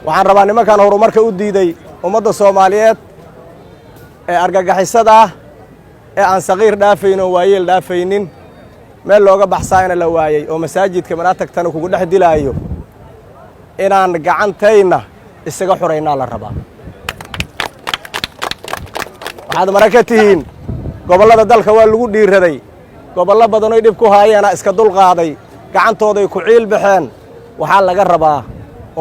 waxaan rabaa nimankan horumarka u diiday ummadda Soomaaliyeed ee argagixisada ee aan saqiir dhaafayn oo waayeel dhaafaynin meel looga baxsaayna la waayay oo masaajidka manaatagtana kugu dhex dilaayo inaan gacantayna isaga xuraynaa la rabaa waxaad maraka tihiin gobollada dalka waa lagu dhiiraday gobollo badan oo dib ku haayana iska dulqaaday gacantooday ku ciil baxeen waxaa laga rabaa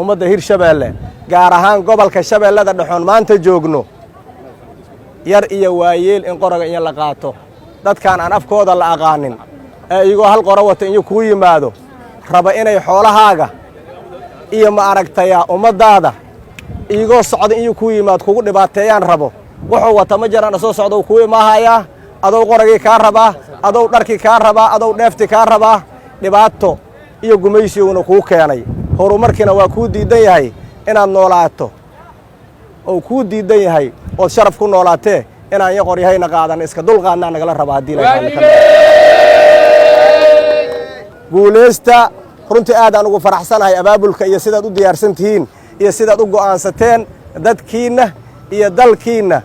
ummadda Hirshabeelle gaar ahaan gobolka Shabeellada Dhaxoon maanta joogno yar iyo waayeel in qoraga in la qaato dadkaan aan afkooda la aqaanin ee iyagoo hal qora wata in ku yimaado raba inay xoolahaaga iyo ma aragtaya ummadaada iyagoo socda in ku yimaad kugu dhibaateeyaan rabo wuxuu wata ma jiraan soo socdo ku imaahaya adoo qoragii ka raba adoo dharkii ka raba adoo dheefti ka raba dhibaato iyo gumaysiguna ku keenay horumarkina waa ku diidan yahay inaad noolaato oo ku diidan yahay oo sharaf ku noolaatee inaan yaqor yahayna qaadan iska dulqaadna nagala raba hadii la guuleysta runtii aad aan ugu faraxsanahay abaabulka iyo sidaad u diyaarsan tihiin iyo sidaad u go'aansateen dadkiina iyo dalkiina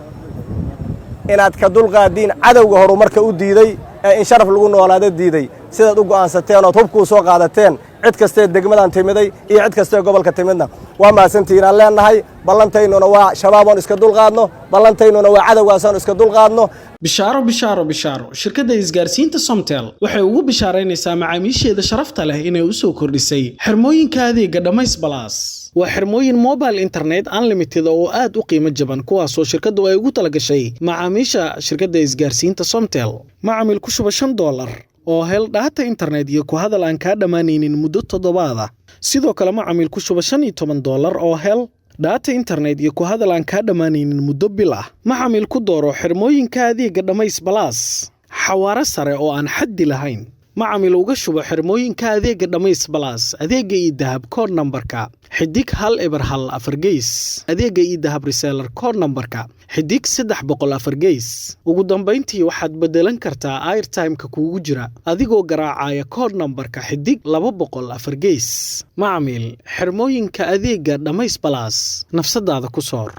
inaad ka dulqaadiin cadawga horumarka u diiday ee in sharaf lagu noolaado diiday sidaad u go'aansateen oo hubku soo qaadateen cid kasta degmadan timiday iyo cid kasta gobolka timidna waa maasantiin aan leenahay ballantaynuna waa shabaabon iska dulqaadno ballantaynuna waa cadawgaasaan iska dulqaadno bishaaro shirkadda isgaarsiinta Somtel waxay ugu bishaaraynaysaa macaamiisheeda sharafta leh inay u soo kordhisay xirmooyinka adeega Dhamays Plus waa xirmooyin mobile internet unlimited oo aad u qiimo jaban kuwaas oo shirkaddu ay ugu talagashay macaamiisha shirkadda isgaarsiinta Somtel macaamil ku shuba $5 oo hel data internet iyo ku hadal aan ka dhamaanaynin muddo 7 ah sidoo kale macaamil ku shuba $15 oo hel data internet iyo ku hadal aan ka dhamaanaynin muddo bil ah macaamil ku dooro xirmooyinka adeega Dhamays Plus xawaare sare oo aan xaddi lahayn macaamil uga shuba xirmooyinka adeega Dhamays Plus adeega idahab code numberka xidig 104 gees adeega idahab reseller code numberka xidig 304 gees ugu dambeyntii waxaad bedelan kartaa airtime-ka kuugu jira adigoo garaacaya code numberka xidig 204 gees macaamil xirmooyinka adeega Dhamays Plus nafsadaada ku soor